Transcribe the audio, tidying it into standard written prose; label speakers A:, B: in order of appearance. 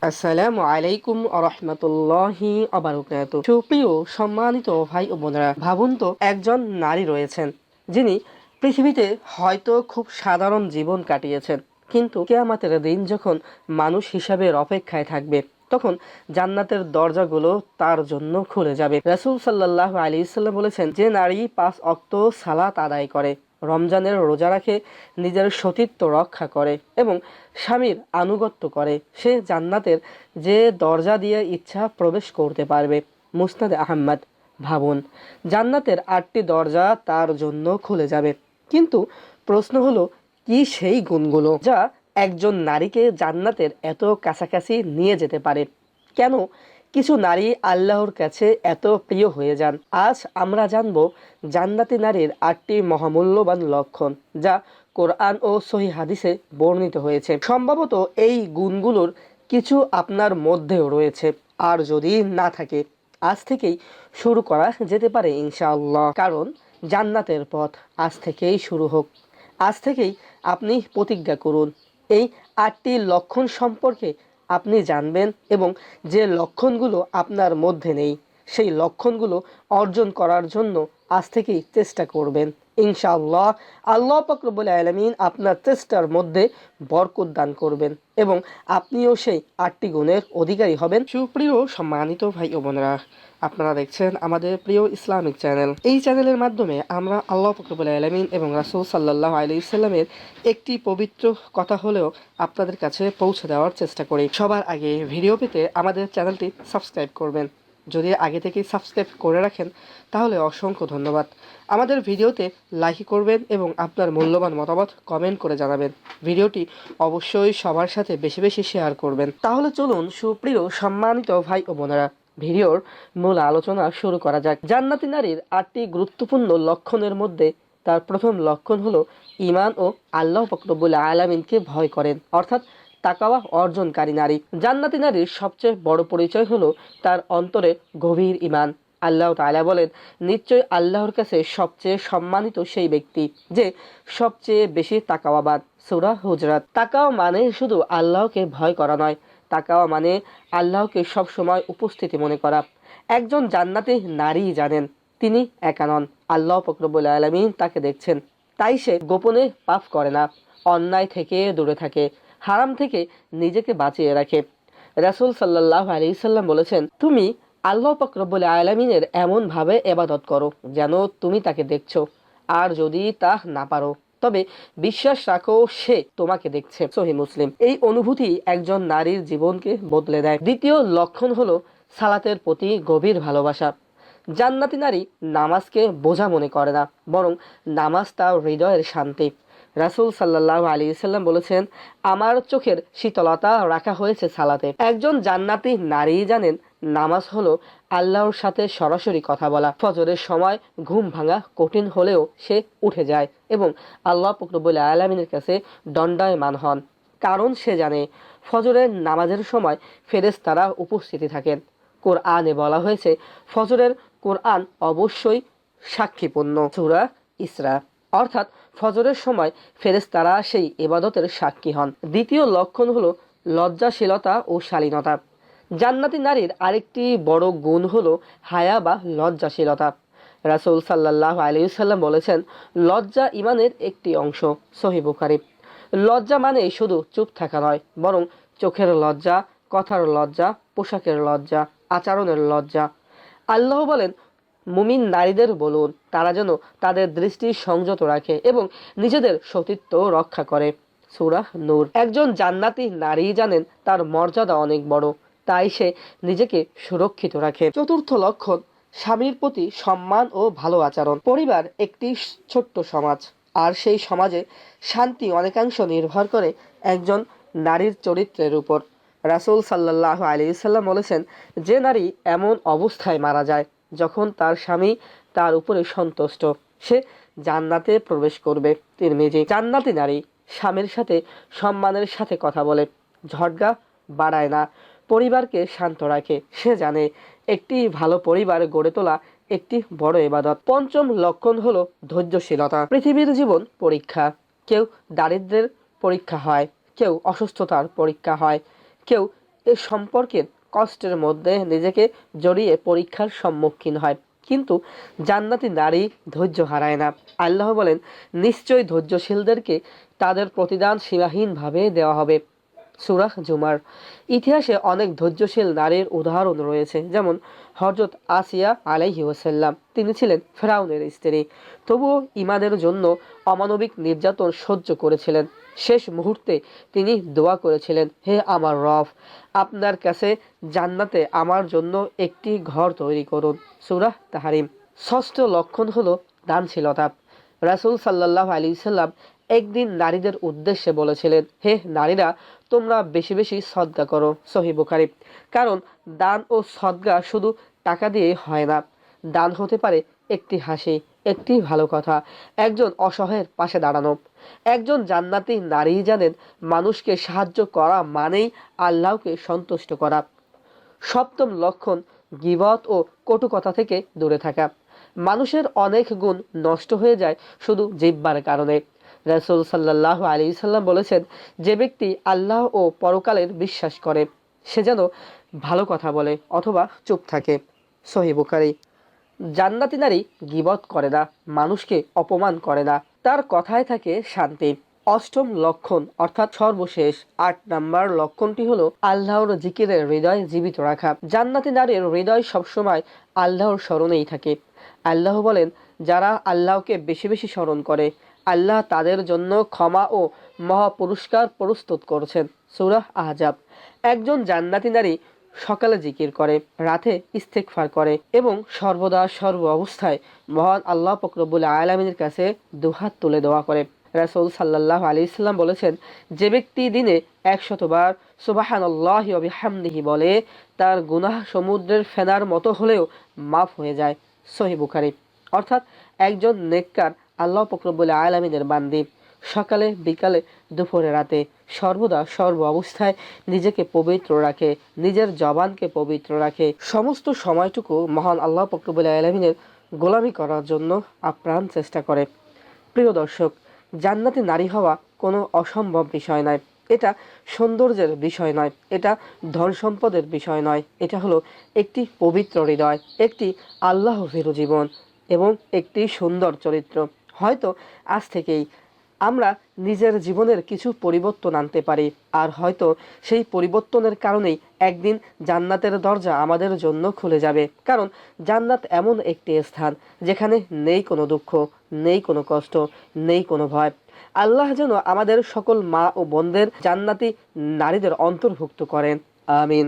A: আসসালামু আলাইকুম আরহামতুল্লাহি আবারাকাতুহু। সুপ্রিয় সম্মানিত ভাই ও বোনেরা, ভাবুন তো একজন নারী রয়েছেন যিনি পৃথিবীতে হয়তো খুব সাধারণ জীবন কাটিয়েছেন, কিন্তু কিয়ামতের দিন যখন মানুষ হিসাবের অপেক্ষায় থাকবে তখন জান্নাতের দরজাগুলো তার জন্য খুলে যাবে। রাসূল সাল্লাল্লাহু আলাইহি ওয়াসাল্লাম বলেছেন, যে নারী ৫ ওয়াক্ত সালাত আদায় করে, রমজানের রোজা রাখে, নিজের সতীত্ব রক্ষা করে এবং স্বামীর আনুগত্য করে, সে জান্নাতের যে দরজা দিয়ে ইচ্ছা প্রবেশ করতে পারবে। মুসনাদ আহমদ। ভাবুন, জান্নাতের ৮টি দরজা তার জন্য খুলে যাবে। কিন্তু প্রশ্ন হলো, কি সেই গুণগুলো যা একজন নারীকে জান্নাতের এত কাছাকাছি নিয়ে যেতে পারে? কেন কিছু নারী আল্লাহর কাছে এত প্রিয় হয়ে যান? আজ আমরা জানব জান্নাতি নারীর ৮টি মহামূল্যবান লক্ষণ, যা কোরআন ও সহিহ হাদিসে বর্ণিত হয়েছে। সম্ভবত এই গুণগুলোর কিছু আপনার মধ্যেও রয়েছে, আর যদি না থাকে আজ থেকেই শুরু করা যেতে পারে ইনশাআল্লাহ। কারণ জান্নাতের পথ আজ থেকেই শুরু হোক। আজ থেকেই আপনি প্রতিজ্ঞা করুন, এই ৮টি লক্ষণ সম্পর্কে আপনি জানবেন এবং যে লক্ষণগুলো আপনার মধ্যে নেই সেই লক্ষণগুলো অর্জন করার জন্য আজ থেকেই চেষ্টা করবেন ইনশাআল্লাহ। আল্লাহ পাক রব্বুল আলামিন আপনার চেষ্টার মধ্যে বরকত দান করবেন এবং আপনিও সেই ৮টি গুণের অধিকারী হবেন। সুপ্রিয় সম্মানিত ভাই ও বোনেরা, আপনারা দেখছেন আমাদের প্রিয় ইসলামিক চ্যানেল। এই চ্যানেলের মাধ্যমে আমরা আল্লাহ পাক রব্বুল আলামিন এবং রাসূল সাল্লাল্লাহু আলাইহি ওয়াসাল্লামের একটি পবিত্র কথা হলেও আপনাদের কাছে পৌঁছে দেওয়ার চেষ্টা করি। সবার আগে ভিডিও পেতে আমাদের চ্যানেলটি সাবস্ক্রাইব করবেন। যদি আগে থেকেই সাবস্ক্রাইব করে রাখেন তাহলে অসংখ্য ধন্যবাদ। আমাদের ভিডিওতে লাইক করবেন এবং আপনার মূল্যবান মতামত কমেন্ট করে জানাবেন। ভিডিওটি অবশ্যই সবার সাথে বেশি বেশি শেয়ার করবেন। তাহলে চলুন সুপ্রিয় সম্মানিত ভাই ও বোনেরা, ভিডিওর মূল আলোচনা শুরু করা যাক। জান্নাতি নারীর ৮টি গুরুত্বপূর্ণ লক্ষণের মধ্যে তার প্রথম লক্ষণ হলো ঈমান ও আল্লাহ পাক রব্বুল আলামিনকে ভয় করেন, অর্থাৎ তাকওয়া অর্জনকারী নারী। জান্নাতি নারীর সবচেয়ে বড় পরিচয় হলো তার অন্তরে গভীর ঈমান। আল্লাহ তাআলা বলেন, নিশ্চয় আল্লাহর কাছে সবচেয়ে সম্মানিত সেই ব্যক্তি যে সবচেয়ে বেশি তাকওয়াবান। সূরা হুজরাত। তাকওয়া মানে শুধু আল্লাহকে ভয় করা নয়, তাকওয়া মানে আল্লাহকে সবসময় উপস্থিতি মনে করা। একজন জান্নাতি নারী জানেন তিনি একা নন, আল্লাহ পাক রব্বুল আলামিন তাকে দেখছেন। তাই সে গোপনে পাপ করে না, অন্যায় থেকে দূরে থাকে, হারাম থেকে নিজেকে বাঁচিয়ে রাখে। রাসূল সাল্লাল্লাহু আলাইহি সাল্লাম বলেছেন, তুমি আল্লাহ পাক রব্বুল আলামিনের এমন ভাবে ইবাদত করো যেন তুমি তাকে দেখছো, আর যদি তা না পারো তবে বিশ্বাস রাখো সে তোমাকে দেখছে। সহিহ মুসলিম। এই অনুভূতি একজন নারীর জীবনকে বদলে দেয়। দ্বিতীয় লক্ষণ হলো সালাতের প্রতি গভীর ভালোবাসা। জান্নাতি নারী নামাজকে বোঝা মনে করে না, বরং নামাজ তার হৃদয়ের শান্তি। রাসূল সাল্লাল্লাহু আলাইহি সাল্লাম বলেছেন, আমার চোখের শীতলতা রাখা হয়েছে সালাতে। একজন জান্নাতি নারী জানেন নামাজ হলো আল্লাহর সাথে সরাসরি কথা বলা। ফজরের সময় ঘুম ভাঙা কঠিন হলেও সে উঠে যায় এবং আল্লাহ পাক রব্বুল আলামিনের কাছে দণ্ডায়মান হন, কারণ সে জানে ফজরের নামাজের সময় ফেরেশতারা উপস্থিতি থাকেন। কোরআনে বলা হয়েছে ফজরের কোরআন অবশ্যই সাক্ষীপূর্ণ। সূরা ইসরা। অর্থাৎ ফজরের সময় ফেরেশতারা সেই ইবাদতের সাক্ষী হন। দ্বিতীয় লক্ষণ হলো লজ্জাশীলতা ও শালীনতা। জান্নাতি নারীর আরেকটি বড় গুণ হলো হায়া বা লজ্জাশীলতা। রাসূল সাল্লাল্লাহু আলাইহি সাল্লাম বলেছেন, লজ্জা ঈমানের একটি অংশ। সহিহ বুখারী। লজ্জা মানে শুধু চুপ থাকা নয়, বরং চোখের লজ্জা, কথার লজ্জা, পোশাকের লজ্জা, আচরণের লজ্জা। আল্লাহ বলেন, মুমিন নারীদের বলুন তারা যেন তাদের দৃষ্টি সংযত রাখে এবং নিজেদের সতীত্ব রক্ষা করে। সূরা নূর। একজন জান্নাতি নারী জানেন তার মর্যাদা অনেক বড়, তাই সে নিজেকে সুরক্ষিত রাখে। চতুর্থ লক্ষণ স্বামীর প্রতি সম্মান ও ভালো আচরণ। পরিবার একটি ছোট্ট সমাজ, আর সেই সমাজে শান্তি অনেকাংশ নির্ভর করে একজন নারীর চরিত্রের উপর। রাসূল সাল্লাল্লাহু আলাইহি সাল্লাম বলেছেন, যে নারী এমন অবস্থায় মারা যায় যখন তার স্বামী তার উপরে সন্তুষ্ট, সে জান্নাতে প্রবেশ করবে। তিরমিজি। জান্নাতি নারী স্বামীর সাথে সম্মানের সাথে কথা বলে, ঝগড়া বাড়ায় না, পরিবারকে শান্ত রাখে। সে জানে একটি ভালো পরিবার গড়ে তোলা একটি বড় ইবাদত। পঞ্চম লক্ষণ হলো ধৈর্যশীলতা। পৃথিবীর জীবন পরীক্ষা। কেউ দারিদ্র্যের পরীক্ষা হয়, কেউ অসুস্থতার পরীক্ষা হয়, কেউ এই সম্পর্কের কষ্টের মধ্যে নিজেকে জড়িয়ে পরীক্ষার সম্মুখীন হয়, কিন্তু জান্নাতি নারী ধৈর্য হারায় না। আল্লাহ বলেন, নিশ্চয়ই ধৈর্যশীলদেরকে তাদের প্রতিদান সীমাহীনভাবে দেওয়া হবে। সূরা জুমার। ইতিহাসে অনেক ধৈর্যশীল নারীর উদাহরণ রয়েছে, যেমন হযরত আসিয়া আলাইহি ওয়াসাল্লাম। তিনি ছিলেন ফেরাউনের স্ত্রী, তবুও ঈমানের জন্য অমানবিক নির্যাতন সহ্য করেছিলেন। শেষ মুহূর্তে তিনি দোয়া করেছিলেন, হে আমার রব, আপনার কাছে জান্নাতে আমার জন্য একটি ঘর তৈরি করুন। সূরা তাহরিম। ষষ্ঠ লক্ষণ হলো দানশীলতা। রাসূল সাল্লাল্লাহু আলাইহি সাল্লাম একদিন নারীদের উদ্দেশ্যে বলেছিলেন, হে নারীরা, তোমরা বেশি বেশি সদকা করো। সহিহ বুখারী। কারণ দান ও সদকা শুধু টাকা দিয়ে হয় না। দান হতে পারে একটি হাসি, একটি ভালো কথা, একজন অসহায়ের পাশে দাঁড়ানো। একজন জান্নাতি নারী জানেন, মানুষকে সাহায্য করা মানেই আল্লাহকে সন্তুষ্ট করা। সপ্তম লক্ষণ গীবত ও কটু কথা থেকে দূরে থাকা। মানুষের অনেক গুণ নষ্ট হয়ে যায় শুধু জিহ্বার কারণে। রাসূল সাল্লাল্লাহু আলাইহি সাল্লাম বলেছেন, যে ব্যক্তি আল্লাহ ও পরকালের বিশ্বাস করে সে যেন ভালো কথা বলে অথবা চুপ থাকে। সহিহ বুখারী। জান্নাতি নারী গীবত করে না, মানুষকে অপমান করে না, তার কথায় থাকে শান্তি। অষ্টম লক্ষণ অর্থাৎ সর্বশেষ ৮ নাম্বার লক্ষণটি হলো আল্লাহর জিকিরের হৃদয় জীবিত রাখা। জান্নাতি নারীর হৃদয় সবসময় আল্লাহর স্মরণেই থাকে। আল্লাহ বলেন, যারা আল্লাহকে বেশি বেশি স্মরণ করে আল্লাহ তাদের জন্য ক্ষমা ও মহা পুরস্কার প্রস্তুত করছেন। সূরা আহজাব। একজন জান্নাতি নারী সকালে জিকির করে, রাতে ইস্তেগফার করে এবং সর্বদা সর্ব অবস্থায় মহান আল্লাহ পাক রব্বুল আলামিনের কাছে দুহাত তুলে দোয়া করে। রাসূল সাল্লাল্লাহু আলাইহি সাল্লাম বলেছেন, যে ব্যক্তি দিনে ১০০ বার সুবহানাল্লাহি ওয়া বিহামদিহি বলে, তার গুনাহ সমুদ্রের ফেনার মতো হলেও মাফ হয়ে যায়। সহিহ বুখারী। অর্থাৎ একজন নেককার আল্লাহ পাক রব্বুল আলামিনের বান্দী সকালে, বিকালে, দুপুরে, রাতে সর্বদা সর্ব অবস্থায় নিজেকে পবিত্র রাখে, নিজের জবানকে পবিত্র রাখে, সমস্ত সময়টুকু মহান আল্লাহ পাক রব্বুল আলামিনের গোলামি করার জন্য আপ্রাণ চেষ্টা করে। প্রিয় দর্শক, জান্নাতি নারী হওয়া কোনো অসম্ভব বিষয় নয়। এটা সৌন্দর্যের বিষয় নয়, এটা ধন সম্পদের বিষয় নয়। এটা হলো একটি পবিত্র হৃদয়, একটি আল্লাহ ভীরু জীবন এবং একটি সুন্দর চরিত্র। হয়তো আজ থেকেই আমরা নিজের জীবনের কিছু পরিবর্তন আনতে পারি, আর হয়তো সেই পরিবর্তনের কারণেই একদিন জান্নাতের দরজা আমাদের জন্য খুলে যাবে। কারণ জান্নাত এমন একটি স্থান যেখানে নেই কোনো দুঃখ, নেই কোনো কষ্ট, নেই কোনো ভয়। আল্লাহ যেন আমাদের সকল মা ও বোনদের জান্নাতি নারীদের অন্তর্ভুক্ত করেন। আমিন।